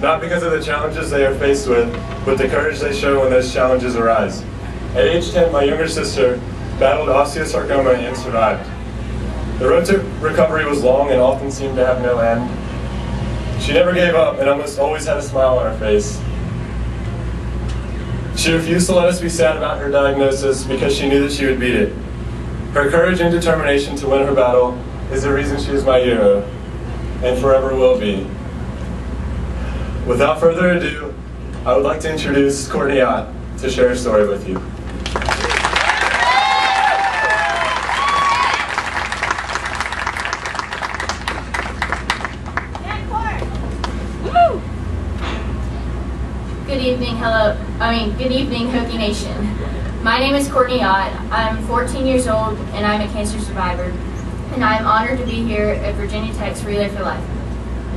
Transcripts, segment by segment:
not because of the challenges they are faced with, but the courage they show when those challenges arise. At age 10, my younger sister battled osteosarcoma and survived. The road to recovery was long and often seemed to have no end. She never gave up and almost always had a smile on her face. She refused to let us be sad about her diagnosis because she knew that she would beat it. Her courage and determination to win her battle is the reason she is my hero, and forever will be. Without further ado, I would like to introduce Courtney Ott to share her story with you. Good evening, Hokie Nation. My name is Courtney Ott. I'm 14 years old and I'm a cancer survivor. And I am honored to be here at Virginia Tech's Relay for Life.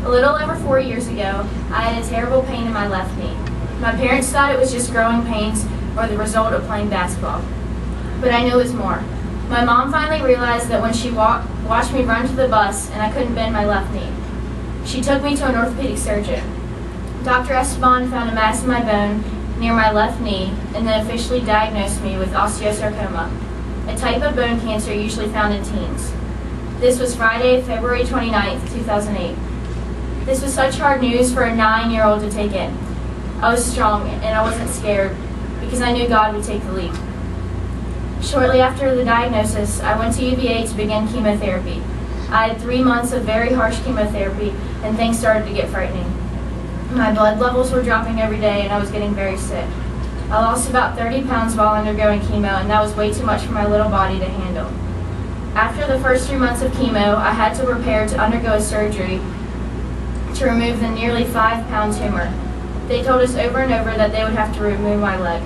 A little over 4 years ago, I had a terrible pain in my left knee. My parents thought it was just growing pains or the result of playing basketball. But I knew it was more. My mom finally realized that when she watched me run to the bus and I couldn't bend my left knee. She took me to an orthopedic surgeon. Dr. Esteban found a mass in my bone near my left knee and then officially diagnosed me with osteosarcoma, a type of bone cancer usually found in teens. This was Friday, February 29th, 2008. This was such hard news for a 9-year-old to take in. I was strong and I wasn't scared because I knew God would take the lead. Shortly after the diagnosis, I went to UVA to begin chemotherapy. I had 3 months of very harsh chemotherapy and things started to get frightening. My blood levels were dropping every day and I was getting very sick. I lost about 30 pounds while undergoing chemo and that was way too much for my little body to handle. After the first 3 months of chemo, I had to prepare to undergo a surgery to remove the nearly 5-pound tumor. They told us over and over that they would have to remove my leg.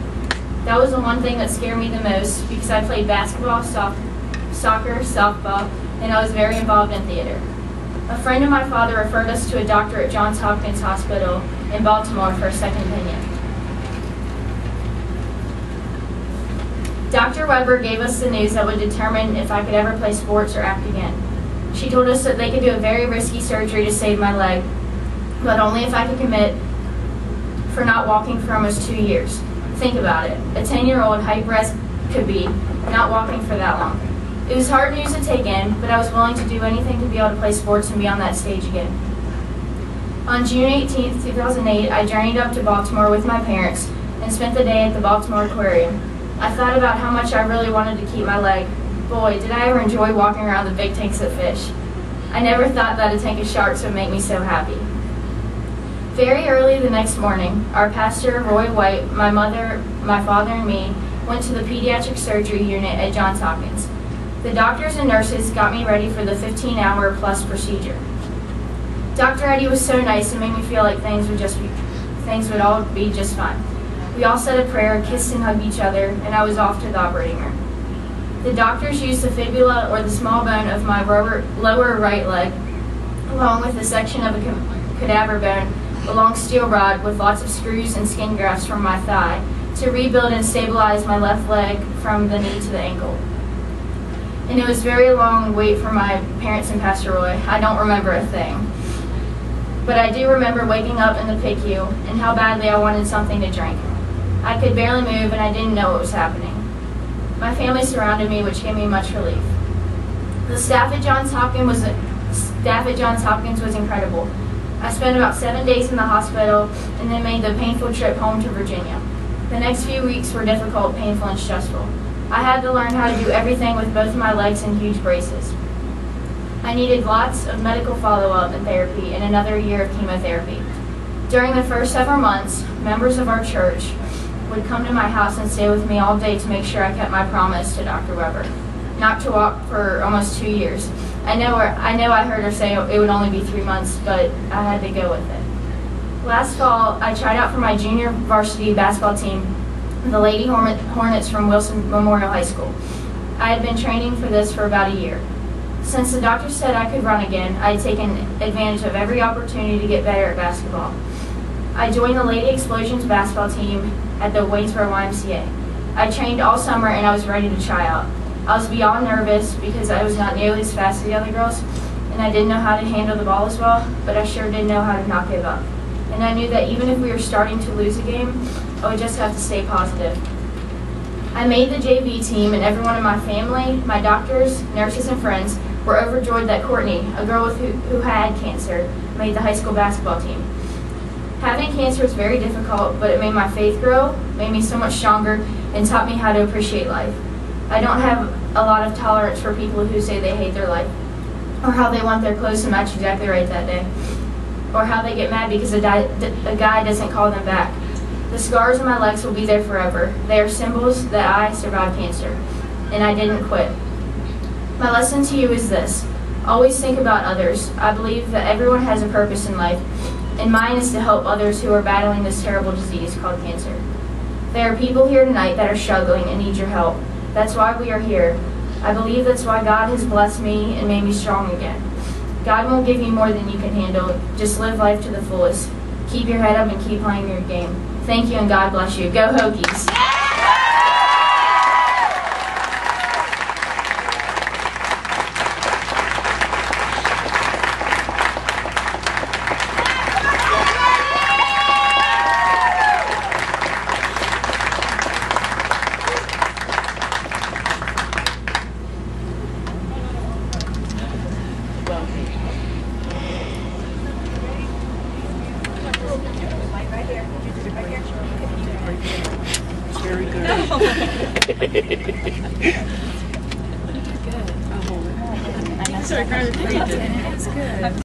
That was the one thing that scared me the most because I played basketball, soccer, softball, and I was very involved in theater. A friend of my father referred us to a doctor at Johns Hopkins Hospital in Baltimore for a second opinion. Dr. Weber gave us the news that would determine if I could ever play sports or act again. She told us that they could do a very risky surgery to save my leg, but only if I could commit for not walking for almost 2 years. Think about it. A 10-year-old hyper as could be, not walking for that long. It was hard news to take in, but I was willing to do anything to be able to play sports and be on that stage again. On June 18, 2008, I journeyed up to Baltimore with my parents and spent the day at the Baltimore Aquarium. I thought about how much I really wanted to keep my leg. Boy, did I ever enjoy walking around the big tanks of fish. I never thought that a tank of sharks would make me so happy. Very early the next morning, our pastor, Roy White, my mother, my father, and me went to the pediatric surgery unit at Johns Hopkins. The doctors and nurses got me ready for the 15-hour plus procedure. Dr. Eddie was so nice and made me feel like things would all be just fine. We all said a prayer, kissed and hugged each other, and I was off to the operating room. The doctors used the fibula, or the small bone of my lower right leg, along with a section of a cadaver bone, a long steel rod with lots of screws and skin grafts from my thigh, to rebuild and stabilize my left leg from the knee to the ankle. And it was a very long wait for my parents and Pastor Roy. I don't remember a thing. But I do remember waking up in the PICU and how badly I wanted something to drink. I could barely move and I didn't know what was happening. My family surrounded me, which gave me much relief. The staff at Johns Hopkins was incredible. I spent about 7 days in the hospital and then made the painful trip home to Virginia. The next few weeks were difficult, painful, and stressful. I had to learn how to do everything with both of my legs in huge braces. I needed lots of medical follow-up and therapy and another year of chemotherapy. During the first several months, members of our church would come to my house and stay with me all day to make sure I kept my promise to Dr. Weber, not to walk for almost 2 years. I know I heard her say it would only be 3 months, but I had to go with it. Last fall, I tried out for my junior varsity basketball team, the Lady Hornets from Wilson Memorial High School. I had been training for this for about a year. Since the doctor said I could run again, I had taken advantage of every opportunity to get better at basketball. I joined the Lady Explosions basketball team at the Waynesboro YMCA. I trained all summer and I was ready to try out. I was beyond nervous because I was not nearly as fast as the other girls, and I didn't know how to handle the ball as well, but I sure did know how to not give up. and I knew that even if we were starting to lose a game, I would just have to stay positive. I made the JV team, and everyone in my family, my doctors, nurses, and friends were overjoyed that Courtney, a girl who had cancer, made the high school basketball team. Having cancer was very difficult, but it made my faith grow, made me so much stronger, and taught me how to appreciate life. I don't have a lot of tolerance for people who say they hate their life, or how they want their clothes to match exactly right that day, or how they get mad because a guy doesn't call them back. The scars on my legs will be there forever. They are symbols that I survived cancer, and I didn't quit. My lesson to you is this: always think about others. I believe that everyone has a purpose in life, and mine is to help others who are battling this terrible disease called cancer. There are people here tonight that are struggling and need your help. That's why we are here. I believe that's why God has blessed me and made me strong again. God won't give you more than you can handle. Just live life to the fullest. Keep your head up and keep playing your game. Thank you and God bless you. Go Hokies! Very good. Sorry,